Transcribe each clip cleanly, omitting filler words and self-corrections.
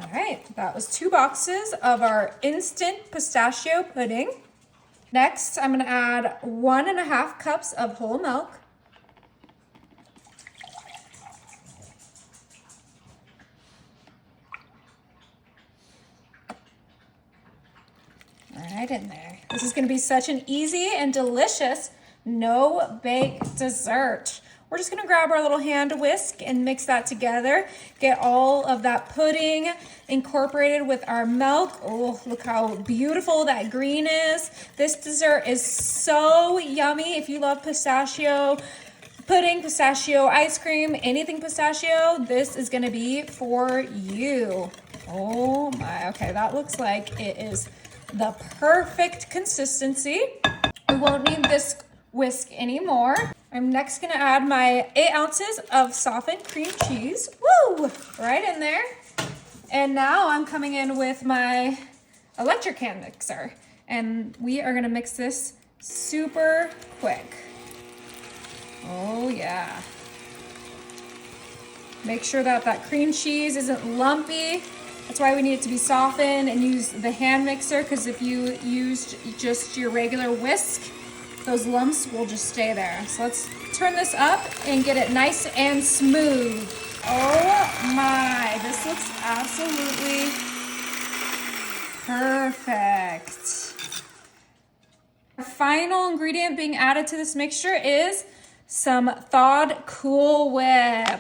All right, that was 2 boxes of our instant pistachio pudding. Next, I'm gonna add 1.5 cups of whole milk. Right in there. This is gonna be such an easy and delicious no-bake dessert. We're just gonna grab our little hand whisk and mix that together. Get all of that pudding incorporated with our milk. Oh, look how beautiful that green is. This dessert is so yummy. If you love pistachio pudding, pistachio ice cream, anything pistachio, this is gonna be for you. Oh my, okay, that looks like it is the perfect consistency. We won't need this whisk anymore. I'm next gonna add my 8 ounces of softened cream cheese. Woo! Right in there. And now I'm coming in with my electric hand mixer. And we are gonna mix this super quick. Oh yeah. Make sure that that cream cheese isn't lumpy. That's why we need it to be softened, and use the hand mixer, because if you used just your regular whisk, those lumps will just stay there. So let's turn this up and get it nice and smooth. Oh my, this looks absolutely perfect. The final ingredient being added to this mixture is some thawed Cool Whip.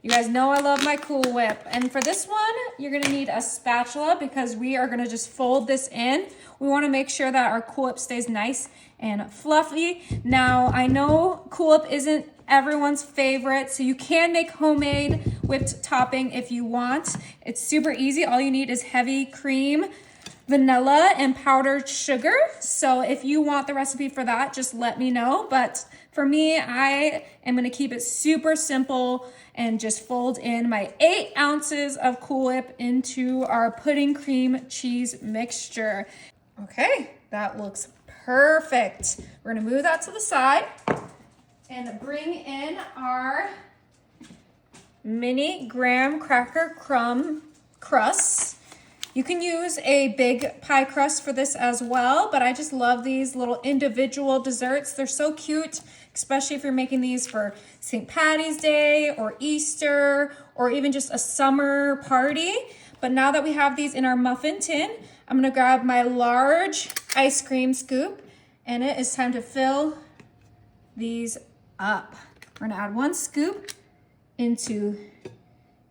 You guys know I love my Cool Whip. And for this one, you're gonna need a spatula, because we are gonna just fold this in. We wanna make sure that our Cool Whip stays nice and fluffy. Now, I know Cool Whip isn't everyone's favorite, so you can make homemade whipped topping if you want. It's super easy. All you need is heavy cream, vanilla, and powdered sugar. So if you want the recipe for that, just let me know. But for me, I am gonna keep it super simple and just fold in my 8 ounces of Cool Whip into our pudding cream cheese mixture. Okay, that looks perfect. We're gonna move that to the side and bring in our mini graham cracker crumb crusts. You can use a big pie crust for this as well, but I just love these little individual desserts. They're so cute, especially if you're making these for St. Patty's Day or Easter, or even just a summer party. But now that we have these in our muffin tin, I'm gonna grab my large ice cream scoop, and it is time to fill these up. We're gonna add 1 scoop into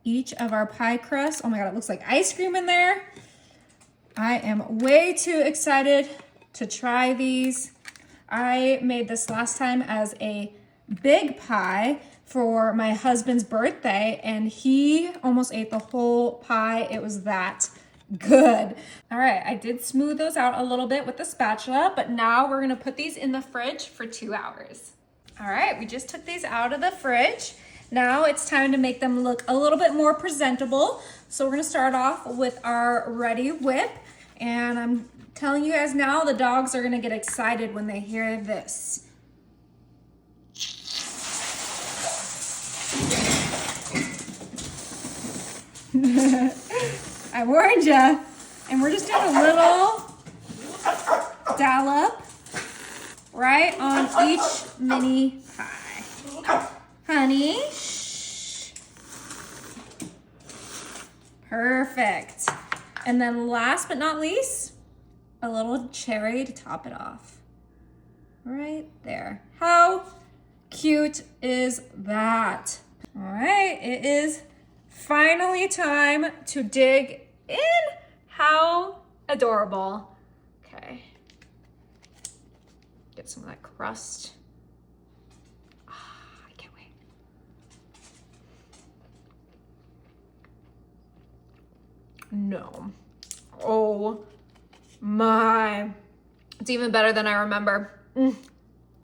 each of our pie crusts. Oh my God, it looks like ice cream in there. I am way too excited to try these. I made this last time as a big pie for my husband's birthday, and he almost ate the whole pie. It was that good. All right, I did smooth those out a little bit with the spatula, but now we're gonna put these in the fridge for 2 hours. All right, we just took these out of the fridge. Now it's time to make them look a little bit more presentable. So we're gonna start off with our ready whip. And I'm telling you guys now, the dogs are gonna get excited when they hear this. I warned ya. And we're just doing a little dollop right on each mini pie. Honey, shh. Perfect. And then last but not least, a little cherry to top it off. Right there. How cute is that? All right, it is finally time to dig in. How adorable. Okay. Get some of that crust. I can't wait. No. Oh my. It's even better than I remember.